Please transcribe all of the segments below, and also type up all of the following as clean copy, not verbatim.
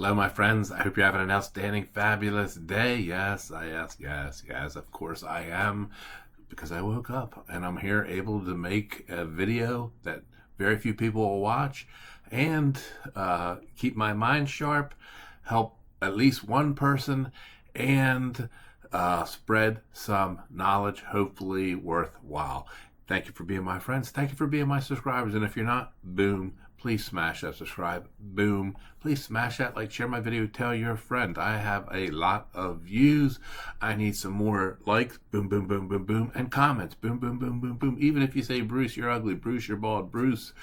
Hello, my friends. I hope you're having an outstanding, fabulous day. Yes, of course I am, because I woke up and I'm here able to make a video that very few people will watch and keep my mind sharp, help at least one person, and spread some knowledge, hopefully worthwhile. Thank you for being my friends. Thank you for being my subscribers. And if you're not, boom, please smash that subscribe. Boom, please smash that like, share my video, tell your friend. I have a lot of views. I need some more likes. Boom, boom, boom, boom, boom. And comments. Boom, boom, boom, boom, boom. Even if you say, Bruce, you're ugly. Bruce, you're bald. Bruce,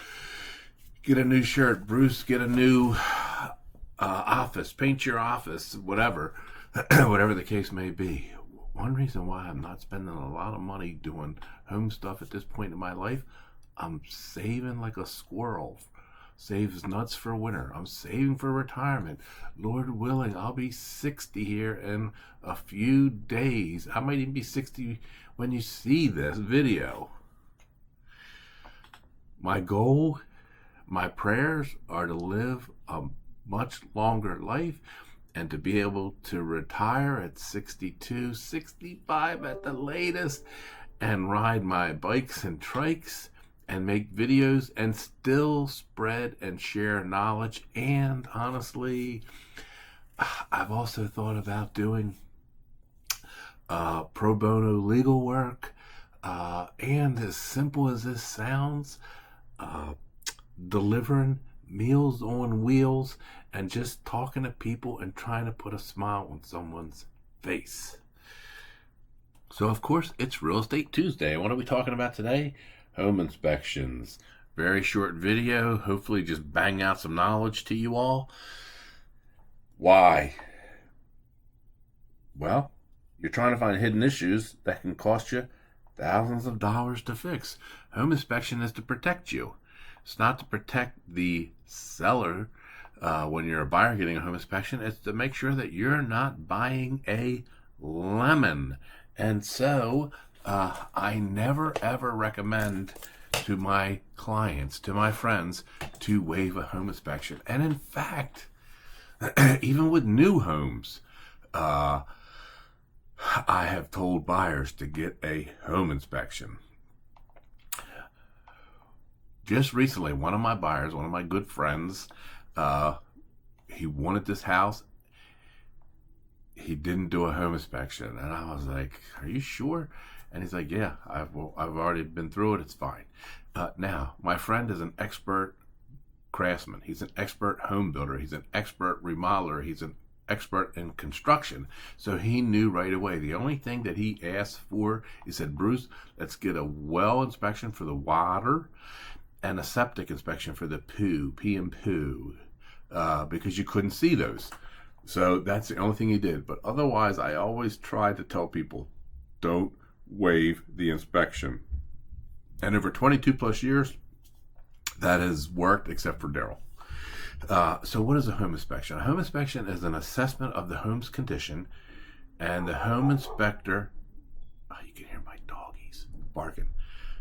get a new shirt. Bruce, get a new office. Paint your office. Whatever. Whatever the case may be. One reason why I'm not spending a lot of money doing home stuff at this point in my life, I'm saving like a squirrel. Saves nuts for winter. I'm saving for retirement. Lord willing, I'll be 60 here in a few days. I might even be 60 when you see this video. My goal, my prayers are to live a much longer life and to be able to retire at 62, 65 at the latest, and ride my bikes and trikes and make videos and still spread and share knowledge. And honestly, I've also thought about doing pro bono legal work, and as simple as this sounds, delivering Meals on Wheels and just talking to people and trying to put a smile on someone's face. So of course it's Real Estate Tuesday. What are we talking about today? Home inspections. Very short video, hopefully just bang out some knowledge to you all. Why? Well, you're trying to find hidden issues that can cost you thousands of dollars to fix. Home inspection is to protect you. It's not to protect the seller when you're a buyer getting a home inspection. It's to make sure that you're not buying a lemon. And so I never ever recommend to my clients, to my friends, to waive a home inspection. And in fact, even with new homes, I have told buyers to get a home inspection. Just recently, one of my buyers, one of my good friends, he wanted this house. He didn't do a home inspection. And I was like, are you sure? And he's like, yeah, I've already been through it. It's fine. Now, my friend is an expert craftsman. He's an expert home builder. He's an expert remodeler. He's an expert in construction. So he knew right away. The only thing that he asked for, he said, Bruce, let's get a well inspection for the water and a septic inspection for the pee and poo, because you couldn't see those. So that's the only thing he did. But otherwise, I always try to tell people, don't waive the inspection. And over 22 plus years, that has worked, except for Daryl. So what is a home inspection? A home inspection is an assessment of the home's condition, and the home inspector, you can hear my doggies barking.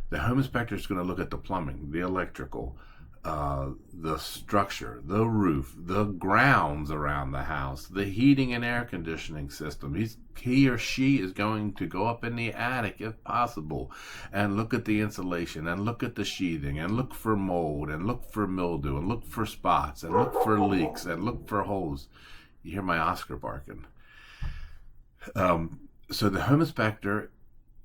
The home inspector is going to look at the plumbing, the electrical, the structure, the roof, the grounds around the house, the heating and air conditioning system. He or she is going to go up in the attic if possible and look at the insulation and look at the sheathing and look for mold and look for mildew and look for spots and look for leaks and look for holes. You hear my Oscar barking. So the home inspector,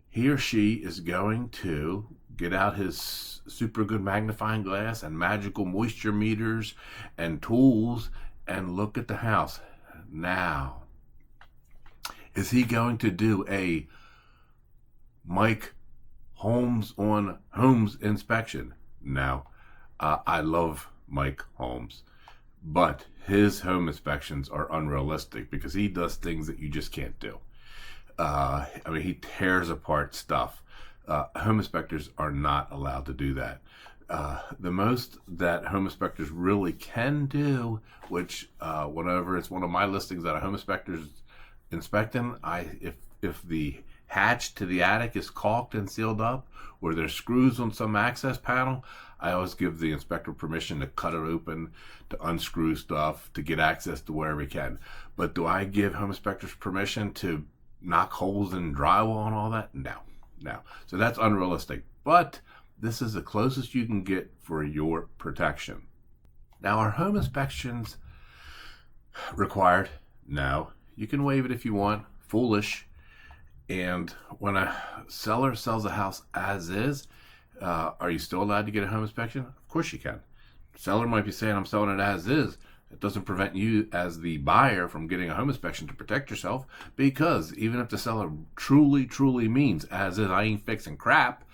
he or she is going to get out his super good magnifying glass and magical moisture meters and tools and look at the house. Now, is he going to do a Mike Holmes on Holmes inspection? No. I love Mike Holmes, but his home inspections are unrealistic because he does things that you just can't do. I mean, he tears apart stuff. Home inspectors are not allowed to do that. The most that home inspectors really can do, which whenever it's one of my listings that a home inspector's inspecting, if the hatch to the attic is caulked and sealed up, or there's screws on some access panel, I always give the inspector permission to cut it open, to unscrew stuff, to get access to wherever he can. But do I give home inspectors permission to knock holes in drywall and all that? No. So that's unrealistic. But this is the closest you can get for your protection. Now, are home inspections required? No. You can waive it if you want. Foolish. And when a seller sells a house as is, are you still allowed to get a home inspection? Of course you can. The seller might be saying, I'm selling it as is. It doesn't prevent you as the buyer from getting a home inspection to protect yourself, because even if the seller truly means as is, I ain't fixing crap,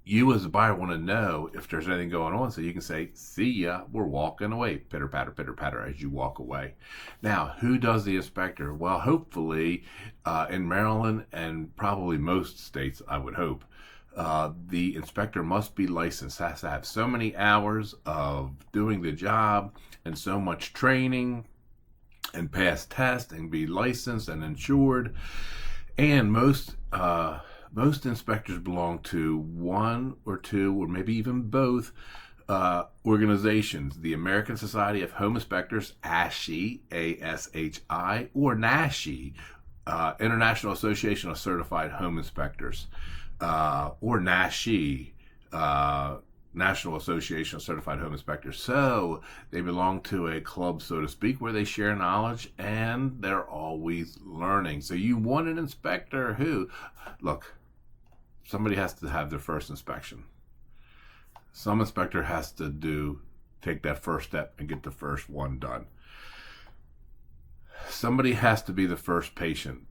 you as a buyer want to know if there's anything going on, so you can say, see ya, we're walking away, pitter patter as you walk away. Now, who does the inspector? Well, hopefully in Maryland and probably most states, I would hope, the inspector must be licensed, has to have so many hours of doing the job and so much training and pass tests and be licensed and insured. And most inspectors belong to one or two or maybe even both organizations: the American Society of Home Inspectors, ASHI, ASHI, or NASHI, International Association of Certified Home Inspectors, or NASHI, National Association of Certified Home Inspectors. So they belong to a club, so to speak, where they share knowledge and they're always learning. So you want an inspector who, look, somebody has to have their first inspection. Some inspector has to take that first step and get the first one done. Somebody has to be the first patient,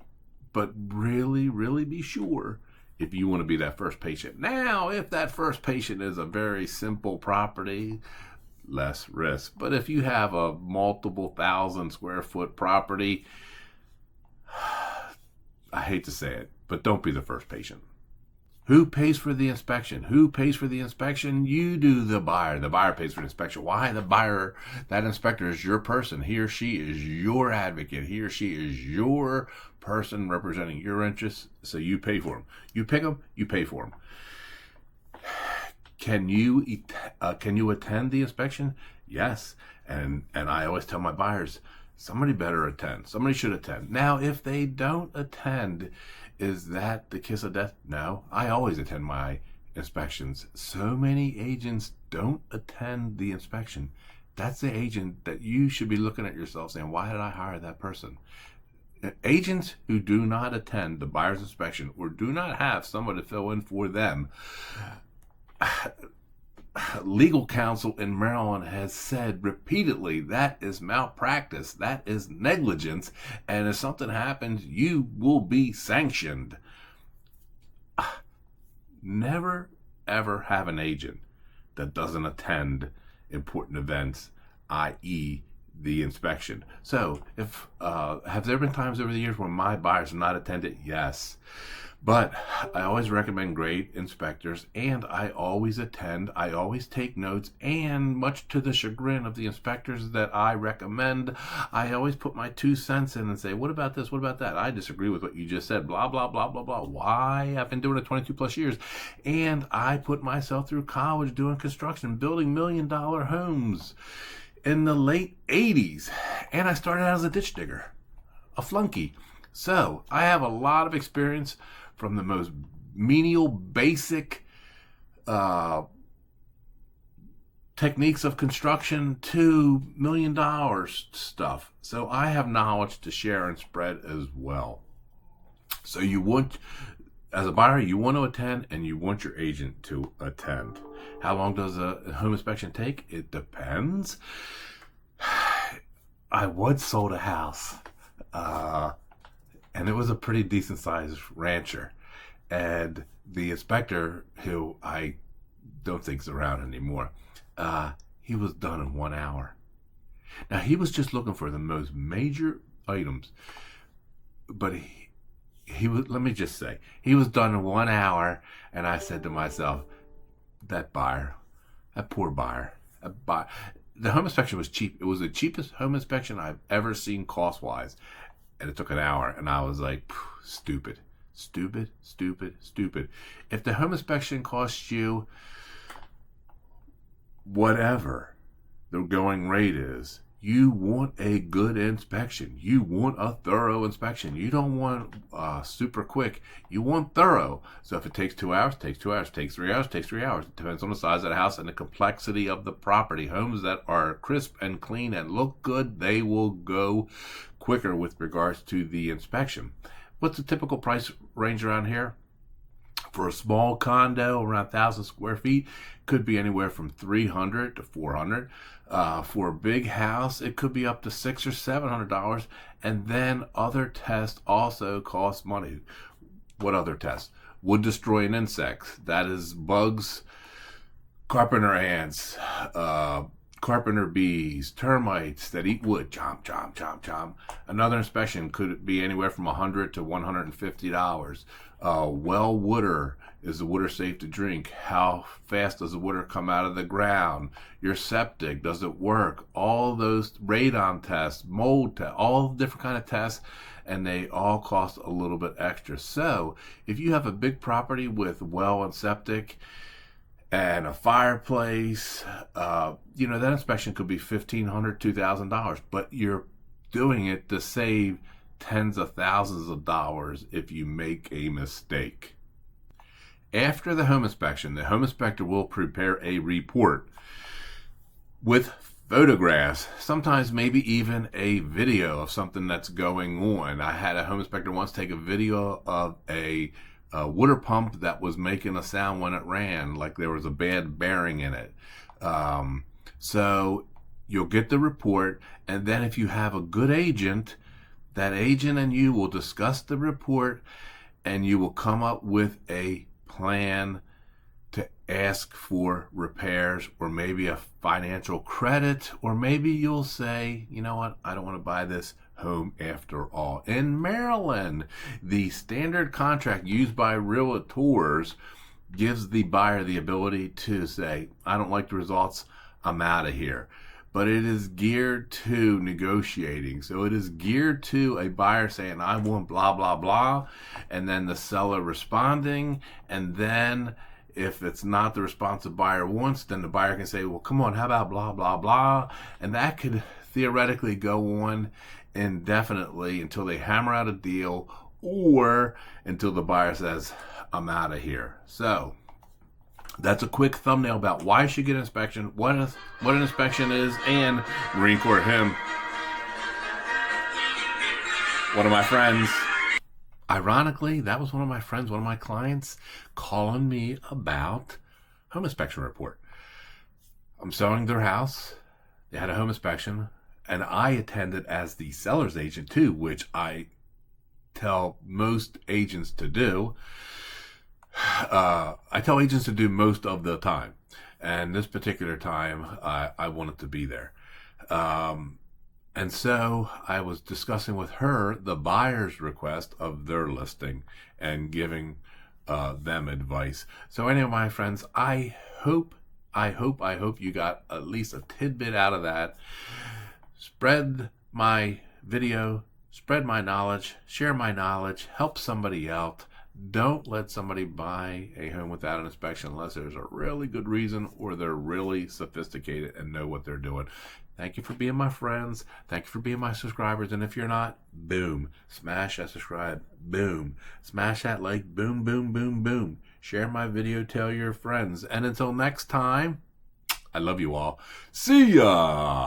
but really be sure if you want to be that first patient. Now, if that first patient is a very simple property, less risk. But if you have a multiple 1,000 square foot property, I hate to say it, but don't be the first patient. Who pays for the inspection? Who pays for the inspection? You do, the buyer. The buyer pays for the inspection. Why? The buyer, that inspector is your person. He or she is your advocate. He or she is your person representing your interests, so you pay for them. You pick them, you pay for them. Can you attend the inspection? Yes. And I always tell my buyers, somebody better attend. Somebody should attend. Now, if they don't attend, is that the kiss of death? No. I always attend my inspections. So many agents don't attend the inspection. That's the agent that you should be looking at yourself saying, why did I hire that person? Agents who do not attend the buyer's inspection or do not have someone to fill in for them, legal counsel in Maryland has said repeatedly that is malpractice, that is negligence, and if something happens, you will be sanctioned. Never, ever have an agent that doesn't attend important events, i.e., the inspection. So, if have there been times over the years where my buyers have not attended? Yes. But I always recommend great inspectors, and I always attend, I always take notes, and much to the chagrin of the inspectors that I recommend, I always put my 2 cents in and say, what about this, what about that? I disagree with what you just said, blah, blah, blah, blah, blah. Why? I've been doing it 22 plus years, and I put myself through college doing construction, building $1 million homes in the late 80s, and I started out as a ditch digger, a flunky. So I have a lot of experience from the most menial, basic techniques of construction to $1 million stuff. So I have knowledge to share and spread as well. So you want, as a buyer, you want to attend, and you want your agent to attend. How long does a home inspection take? It depends. I once sold a house, and it was a pretty decent sized rancher. And the inspector, who I don't think's around anymore, he was done in 1 hour. Now, he was just looking for the most major items, but he was, let me just say, he was done in 1 hour, and I said to myself, that buyer, that poor buyer, the home inspection was cheap. It was the cheapest home inspection I've ever seen cost-wise, and it took an hour, and I was like, stupid. Stupid, stupid, stupid. If the home inspection costs you whatever the going rate is, you want a good inspection. You want a thorough inspection. You don't want super quick. You want thorough. So if it takes 2 hours, it takes 2 hours. It takes 3 hours, it takes 3 hours. It depends on the size of the house and the complexity of the property. Homes that are crisp and clean and look good, they will go quicker with regards to the inspection. What's the typical price range around here? For a small condo, around 1,000 square feet, could be anywhere from $300 to $400. For a big house, it could be up to $600 or $700. And then other tests also cost money. What other tests? Wood destroying insects. That is bugs, carpenter ants, carpenter bees, termites that eat wood. Chomp, chomp, chomp, chomp. Another inspection could be anywhere from $100 to $150. Well water. Is the water safe to drink? How fast does the water come out of the ground? Your septic, does it work? All those radon tests, mold tests, all different kind of tests, and they all cost a little bit extra. So if you have a big property with well and septic and a fireplace, that inspection could be $1,500, $2,000, but you're doing it to save tens of thousands of dollars if you make a mistake. After the home inspection, the home inspector will prepare a report with photographs, sometimes maybe even a video of something that's going on. I had a home inspector once take a video of a water pump that was making a sound when it ran, like there was a bad bearing in it. So you'll get the report, and then if you have a good agent, that agent and you will discuss the report, and you will come up with a plan to ask for repairs, or maybe a financial credit, or maybe you'll say, you know what, I don't want to buy this home after all. In Maryland, the standard contract used by realtors gives the buyer the ability to say, I don't like the results, I'm out of here. But it is geared to negotiating. So it is geared to a buyer saying, I want blah, blah, blah, and then the seller responding. And then if it's not the response the buyer wants, then the buyer can say, well, come on, how about blah, blah, blah? And that could theoretically go on indefinitely until they hammer out a deal, or until the buyer says, I'm out of here. So that's a quick thumbnail about why you should get an inspection, what an inspection is, and Marine Corps him. One of my friends, ironically, that was one of my friends, one of my clients, calling me about home inspection report. I'm selling their house. They had a home inspection, and I attended as the seller's agent too, which I tell most agents to do. I tell agents to do most of the time, and this particular time I wanted to be there. And so I was discussing with her the buyer's request of their listing and giving them advice. So anyway, my friends, I hope you got at least a tidbit out of that. Spread my video, spread my knowledge, share my knowledge, help somebody out. Don't let somebody buy a home without an inspection unless there's a really good reason, or they're really sophisticated and know what they're doing. Thank you for being my friends. Thank you for being my subscribers. And if you're not, boom, smash that subscribe, boom, smash that like, boom, boom, boom, boom. Share my video, tell your friends. And until next time, I love you all. See ya!